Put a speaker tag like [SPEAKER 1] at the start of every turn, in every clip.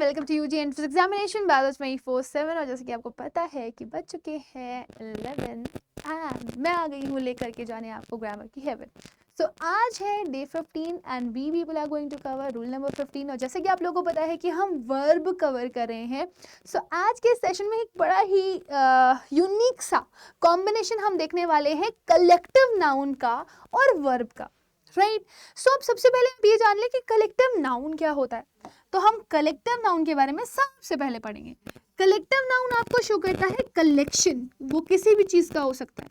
[SPEAKER 1] Welcome to UG entrance examination batch 24/7। और जैसे कि आपको पता है कि बज चुके हैं 11 एंड मैं आ गई हूँ लेकर के जाने आपको ग्रामर की हेवन। सो आज है day 15 and we people are going to cover rule number 15। और जैसे कि आप लोगों को पता है कि हम वर्ब कवर कर रहे हैं। सो आज के सेशन में एक बड़ा ही यूनिक सा कॉम्बिनेशन हम देखने वाले हैं कलेक्टिव नाउन का और वर्ब का, राइट। सो अब सबसे पहले आप ये जान लें कि कलेक्टिव नाउन क्या होता है। तो हम कलेक्टिव नाउन के बारे में सबसे पहले पढ़ेंगे। कलेक्टिव नाउन आपको शो करता है कलेक्शन, वो किसी भी चीज का हो सकता है।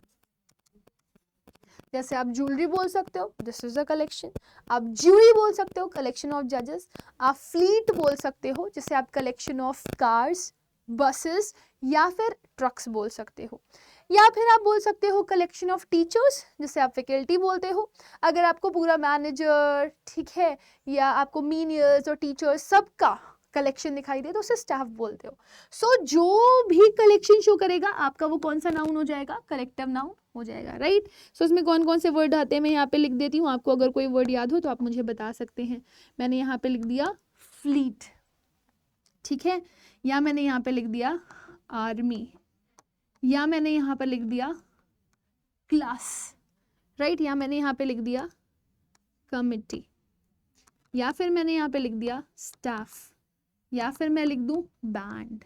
[SPEAKER 1] जैसे आप ज्वेलरी बोल सकते हो, दिस इज अ कलेक्शन। आप ज्यूरी बोल सकते हो, कलेक्शन ऑफ जजेस। आप फ्लीट बोल सकते हो, जैसे आप कलेक्शन ऑफ कार्स, बसेस या फिर ट्रक्स बोल सकते हो। या फिर आप बोल सकते हो कलेक्शन ऑफ टीचर्स, जिसे आप फैकल्टी बोलते हो। अगर आपको पूरा मैनेजर, ठीक है, या आपको मीनियर्स और टीचर्स सबका कलेक्शन दिखाई दे तो उसे स्टाफ बोलते हो। सो जो भी कलेक्शन शो करेगा आपका वो कौन सा नाउन हो जाएगा, कलेक्टिव नाउन हो जाएगा, राइट। सो इसमें कौन कौन से वर्ड आते हैं मैं यहाँ पे लिख देती हूँ। आपको अगर कोई वर्ड याद हो तो आप मुझे बता सकते हैं। मैंने यहाँ पे लिख दिया फ्लीट, ठीक है, या मैंने यहाँ पे लिख दिया आर्मी, या मैंने यहाँ पर लिख दिया क्लास, राइट, या मैंने यहाँ पे लिख दिया कमिटी, या फिर मैंने यहाँ पे लिख दिया स्टाफ, या फिर मैं लिख दूं बैंड,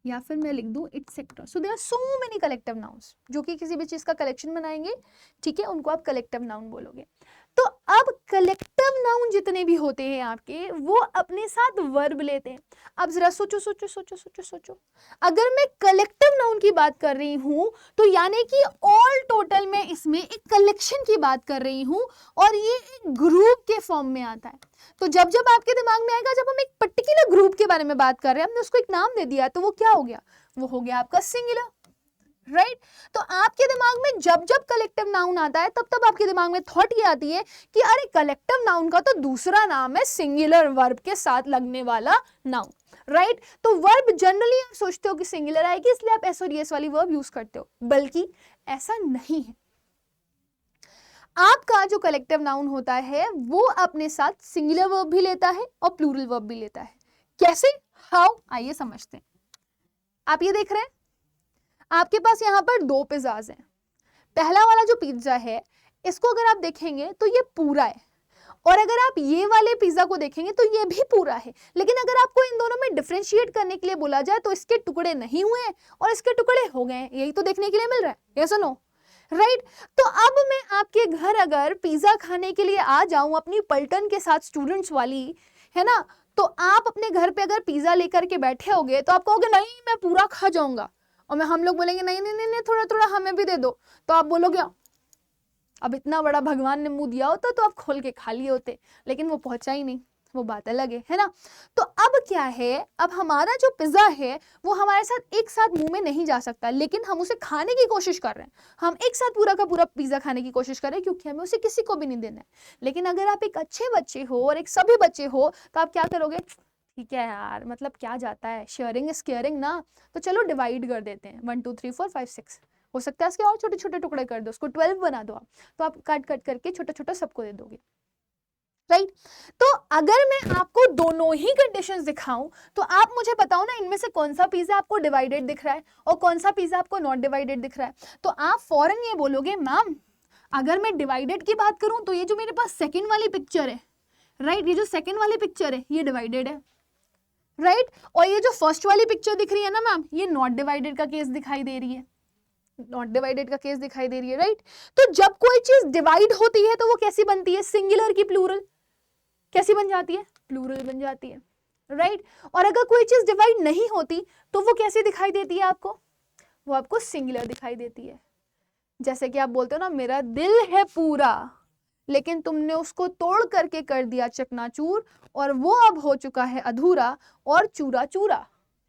[SPEAKER 1] या फिर मैं लिख दूं etcetera. So there are so many collective nouns जो कि किसी भी चीज का कलेक्शन बनाएंगे, ठीक है, उनको आप कलेक्टिव नाउन बोलोगे। तो अब कलेक्टिव नाउन जितने भी होते हैं आपके, वो अपने साथ वर्ब लेते हैं। अब जरा सोचो सोचो सोचो सोचो सोचो, अगर मैं कलेक्टिव नाउन की बात कर रही हूं तो यानी कि ऑल टोटल में इसमें एक कलेक्शन की बात कर रही हूं और ये एक ग्रुप के फॉर्म में आता है। तो जब जब आपके दिमाग में आएगा, जब हम एक पर्टिकुलर ग्रुप के बारे में बात कर रहे हैं, हमने उसको एक नाम दे दिया, तो वो क्या हो गया, वो हो गया आपका सिंगुलर, राइट। तो आपके दिमाग में जब जब कलेक्टिव नाउन आता है तब तब आपके दिमाग में थॉट ये आती है कि अरे कलेक्टिव नाउन का तो दूसरा नाम है सिंगुलर वर्ब के साथ लगने वाला नाउन, राइट। तो वर्ब जनरली आप सोचते हो कि सिंगुलर आएगी इसलिए आप एस और एस वाली वर्ब यूज करते हो, बल्कि ऐसा नहीं है। आपका जो कलेक्टिव नाउन होता है वो अपने साथ सिंगुलर वर्ब भी लेता है और प्लूरल वर्ब भी लेता है। कैसे, हाउ, आइए समझते हैं। आप ये देख रहे हैं, आपके पास यहाँ पर दो पिज्जाज हैं। पहला वाला जो पिज्जा है इसको अगर आप देखेंगे तो ये पूरा है, और अगर आप ये वाले पिज्जा को देखेंगे तो ये भी पूरा है। लेकिन अगर आपको इन दोनों में डिफरेंशिएट करने के लिए बोला जाए तो इसके टुकड़े नहीं हुए हैं और इसके टुकड़े हो गए हैं, यही तो देखने के लिए मिल रहा है, यस और नो, राइट। तो अब मैं आपके घर अगर पिज्जा खाने के लिए आ जाऊं अपनी पलटन के साथ, स्टूडेंट्स वाली, है ना, तो आप अपने घर पे अगर पिज्जा लेकर के बैठे होगे तो आप कहोगे नहीं मैं पूरा खा जाऊंगा, और हम लोग बोलेंगे नहीं नहीं नहीं थोड़ा थोड़ा हमें भी दे दो, तो आप बोलोगे अब इतना बड़ा भगवान ने मुंह दिया होता तो आप खोल के खा लिए होते, लेकिन वो पहुंचा ही नहीं, वो बात अलग है ना। तो अब क्या है, अब हमारा जो पिज्जा है वो हमारे साथ एक साथ मुंह में नहीं जा सकता, लेकिन हम उसे खाने की कोशिश कर रहे हैं। हम एक साथ पूरा का पूरा पिज्जा खाने की कोशिश कर रहे हैं क्योंकि हमें उसे किसी को भी नहीं देना है। लेकिन अगर आप एक अच्छे बच्चे हो और एक सभी बच्चे हो तो आप क्या करोगे, ठीक है यार, मतलब क्या जाता है, शेयरिंग इज केयरिंग ना, तो चलो डिवाइड कर देते हैं, 1 2 3 4 5 6, हो सकता है इसके और छोटे छोटे टुकड़े कर दो, उसको 12 बना दो आप, तो आप काट काट करके छोटा छोटा सबको दे दोगे, राइट। तो अगर मैं आपको दोनों ही कंडीशंस दिखाऊं तो आप मुझे बताओ ना, इनमें से कौन सा पिज्जा आपको डिवाइडेड दिख रहा है और कौन सा पिज्जा आपको नॉट डिवाइडेड दिख रहा है। तो आप फौरन ये बोलोगे मैम अगर मैं डिवाइडेड की बात करूं तो ये जो मेरे पास सेकंड वाली पिक्चर है, राइट, ये जो सेकंड वाली पिक्चर है ये डिवाइडेड है, राइट। और ये जो फर्स्ट वाली पिक्चर दिख रही है ना मैम, ये नॉट डिवाइडेड का केस दिखाई दे रही है, नॉट डिवाइडेड का केस दिखाई दे रही है, राइट। तो जब कोई चीज डिवाइड होती है तो वो कैसी बनती है, सिंगुलर की प्लूरल, कैसी बन जाती है, प्लूरल बन जाती है, राइट। और अगर कोई चीज डिवाइड नहीं होती तो वो कैसी दिखाई देती है आपको, वो आपको सिंगुलर दिखाई देती है। जैसे कि आप बोलते हो ना मेरा दिल है पूरा, लेकिन तुमने उसको तोड़ करके कर दिया चकनाचूर और वो अब हो चुका है अधूरा और चूरा चूरा,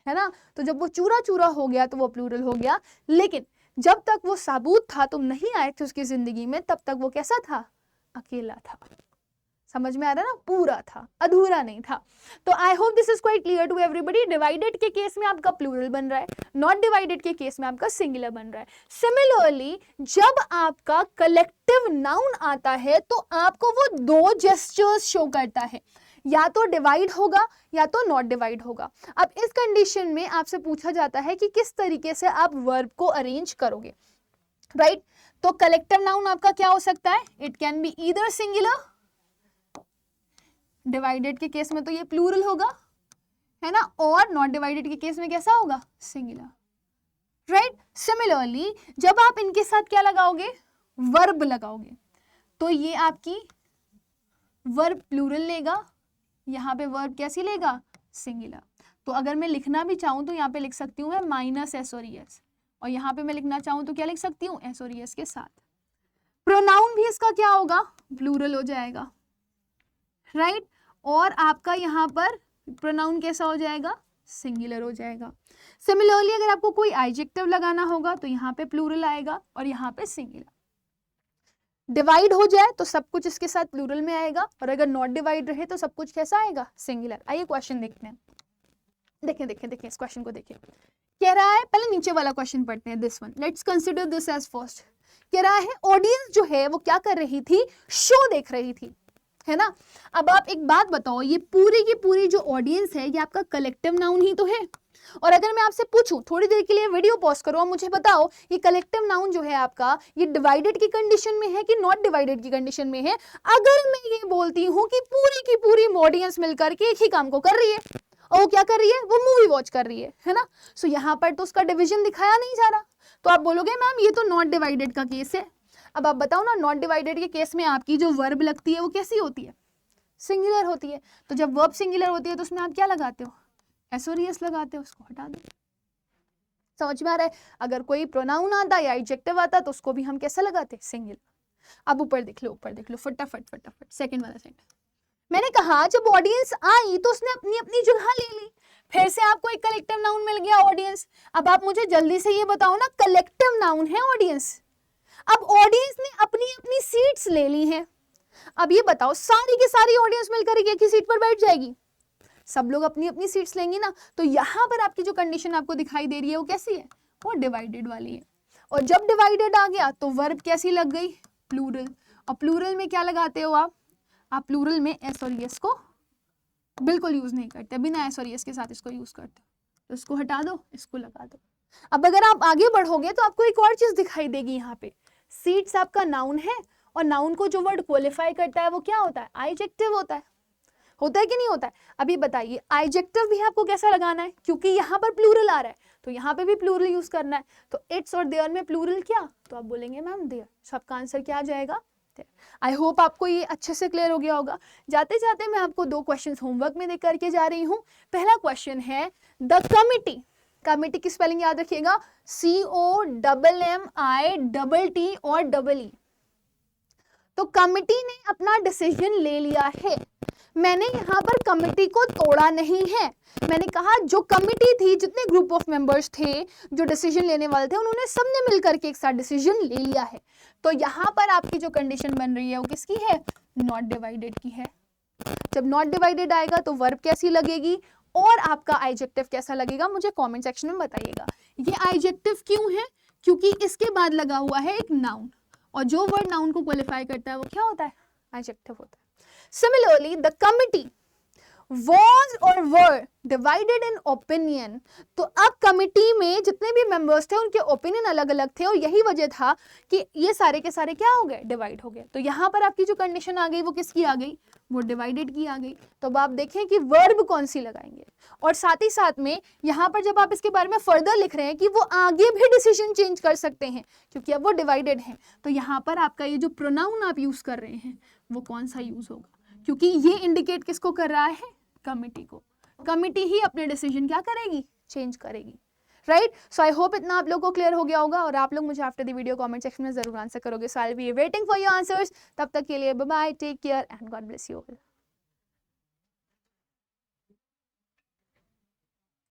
[SPEAKER 1] है ना। तो जब वो चूरा चूरा हो गया तो वो प्लूरल हो गया, लेकिन जब तक वो साबुत था, तुम नहीं आए थे उसकी जिंदगी में, तब तक वो कैसा था, अकेला था। समझ में आ रहा है ना, पूरा था, अधूरा नहीं था। तो I hope this is quite clear to everybody. Divided के केस में आपका प्लूरल बन रहा है, नॉट डिवाइडेड के केस में आपका सिंगुलर बन रहा है। सिमिलरली जब आपका कलेक्टिव नाउन आता है तो आपको वो दो जेस्चर्स शो करता है। या तो डिवाइड होगा या तो नॉट डिवाइड होगा। अब इस कंडीशन में आपसे पूछा जाता है कि किस तरीके से आप वर्ब को अरेंज करोगे, राइट? तो कलेक्टिव नाउन आपका क्या हो सकता है? It can be either singular, divided के केस में तो ये प्लूरल होगा, है ना, और नॉट डिवाइडेड के केस में कैसा होगा? Singular, right? सिमिलरली जब आप इनके साथ क्या लगाओगे? वर्ब लगाओगे, तो ये आपकी वर्ब प्लूरल लेगा, यहाँ पे वर्ब कैसी लेगा? सिंगुलर। तो अगर मैं लिखना भी चाहूं तो यहाँ पे लिख सकती हूँ मैं माइनस एस और एस, और यहाँ पे मैं लिखना चाहूं तो क्या लिख सकती हूँ? एस और एस के साथ। प्रोनाउन भी इसका क्या होगा? प्लूरल हो जाएगा, राइट? और आपका यहाँ पर प्रोनाउन कैसा हो जाएगा? सिंगुलर हो जाएगा। सिमिलरली अगर आपको कोई एडजेक्टिव लगाना होगा तो यहाँ पे प्लूरल आएगा और यहाँ पे सिंगुलर। डिवाइड हो जाए तो सब कुछ इसके साथ प्लूरल में आएगा, और अगर नॉट डिवाइड रहे तो सब कुछ कैसा आएगा? सिंगुलर। आइए क्वेश्चन देखते हैं। देखें इस क्वेश्चन को देखिए। कह रहा है, पहले नीचे वाला क्वेश्चन पढ़ते हैं, this one, let's consider this as first. कह रहा है ऑडियंस जो है वो क्या कर रही थी? शो देख रही थी, है ना। अब आप एक बात बताओ, ये पूरी की पूरी जो ऑडियंस है ये आपका कलेक्टिव नाउन ही तो है। और अगर मैं आपसे पूछूं, थोड़ी देर के लिए वीडियो पॉज करो और मुझे बताओ ये कलेक्टिव नाउन जो है आपका, ये डिवाइडेड की कंडीशन में है कि नॉट डिवाइडेड की कंडीशन में है? अगर मैं ये बोलती हूँ कि पूरी की पूरी ऑडियंस मिलकर के एक ही काम को कर रही है, और वो क्या कर रही है? वो मूवी वॉच कर रही है ना। सो यहाँ पर तो उसका डिविजन दिखाया नहीं जा रहा, तो आप बोलोगे मैम ये तो नॉट डिवाइडेड का केस है। अब आप बताओ ना, नॉट डिवाइडेड के केस में आपकी जो वर्ब लगती है वो कैसी होती है? सिंगुलर होती है। तो जब वर्ब सिंगुलर होती है तो उसमें आप क्या लगाते हो? एस और एस लगाते हो, उसको हटा दो। समझ में आ रहा है? अगर कोई प्रोनाउन आता या एडजेक्टिव आता तो उसको भी हम कैसे लगाते? सिंगुलर। अब ऊपर देख लो फटाफट सेकंड वाला सेंटेंस। मैंने कहा जब ऑडियंस आई तो उसने अपनी अपनी जगह ले ली। फिर से आपको एक कलेक्टिव नाउन मिल गया, ऑडियंस। अब आप मुझे जल्दी से ये बताओ ना, कलेक्टिव नाउन है ऑडियंस। अब ऑडियंस ने अपनी अपनी सीट्स ले ली हैं। अब ये बताओ, सारी की सारी ऑडियंस मिलकर एक ही सीट पर बैठ जाएगी? सब लोग अपनी अपनी सीट्स लेंगे ना। तो यहाँ पर आपकी जो कंडीशन आपको दिखाई दे रही है वो कैसी है? वो डिवाइडेड वाली है। और जब डिवाइडेड आ गया तो वर्ब कैसी लग गई? प्लूरल। और प्लूरल में क्या लगाते हो आप प्लूरल में एस और एस को बिल्कुल यूज नहीं करते, बिना एस और एस के साथ इसको यूज करते हो। तो इसको हटा दो, इसको लगा दो। अब अगर आप आगे बढ़ोगे तो आपको एक और चीज दिखाई देगी। यहाँ पे सीट्स आपका नाउन है, और नाउन को जो वर्ड क्वालिफाई करता है वो क्या होता है? एडजेक्टिव होता है कि नहीं होता है? अभी बताइए, एडजेक्टिव भी आपको कैसा लगाना है? क्योंकि यहाँ पर प्लूरल आ रहा है तो यहाँ पे भी प्लूरल यूज करना है। तो इट्स और देयर में प्लूरल क्या? तो आप बोलेंगे मैम देयर। सबका आंसर क्या आ जाएगा? आई होप आपको ये अच्छे से क्लियर हो गया होगा। जाते जाते मैं आपको 2 क्वेश्चन होमवर्क में दे करके जा रही हूँ। पहला क्वेश्चन है द कमिटी। कमिटी की स्पेलिंग याद रखिएगा, COMMITT और EE। तो कमिटी ने अपना डिसीजन ले लिया है। मैंने यहाँ पर कमिटी को तोड़ा नहीं है। मैंने कहा जो कमिटी थी, जितने ग्रुप ऑफ मेंबर्स थे जो डिसीजन लेने वाले थे, उन्होंने सबने मिलकर के एक साथ डिसीजन ले लिया है। तो यहाँ पर आपकी जो कंडीशन बन रही है वो किसकी है? नॉट डिवाइडेड की है। जब नॉट डिवाइडेड आएगा तो वर्ब कैसी लगेगी और आपका एडजेक्टिव कैसा लगेगा, मुझे कमेंट सेक्शन में बताइएगा। ये एडजेक्टिव क्यों है? क्योंकि इसके बाद लगा हुआ है एक नाउन, और जो वर्ड नाउन को क्वालिफाई करता है वो क्या होता है? एडजेक्टिव होता है। Similarly, the committee was or were divided in opinion। तो अब कमिटी में जितने भी मेंबर्स थे उनके ओपिनियन अलग अलग थे, और यही वजह था कि ये सारे के सारे क्या हो गए? डिवाइड हो गए। तो यहाँ पर आपकी जो कंडीशन आ गई वो किसकी आ गई? वो डिवाइडेड की आ गई। तो अब आप देखें कि वर्ब कौन सी लगाएंगे, और साथ ही साथ में यहाँ पर जब आप इसके बारे में फर्दर लिख रहे हैं कि वो आगे भी डिसीजन चेंज कर सकते हैं क्योंकि अब वो डिवाइडेड है, तो यहाँ पर आपका ये जो प्रोनाउन आप यूज कर रहे हैं वो कौन सा यूज होगा? क्योंकि ये इंडिकेट किसको कर रहा है? कमिटी को। कमिटी ही अपने डिसीजन क्या करेगी? चेंज करेगी, राइट? सो आई होप इतना आप लोगों को क्लियर हो गया होगा, और आप लोग मुझे after the video comment section में जरूर आंसर करोगे। So I will be waiting for your answers. तब तक के लिए bye bye, take care and God bless you all.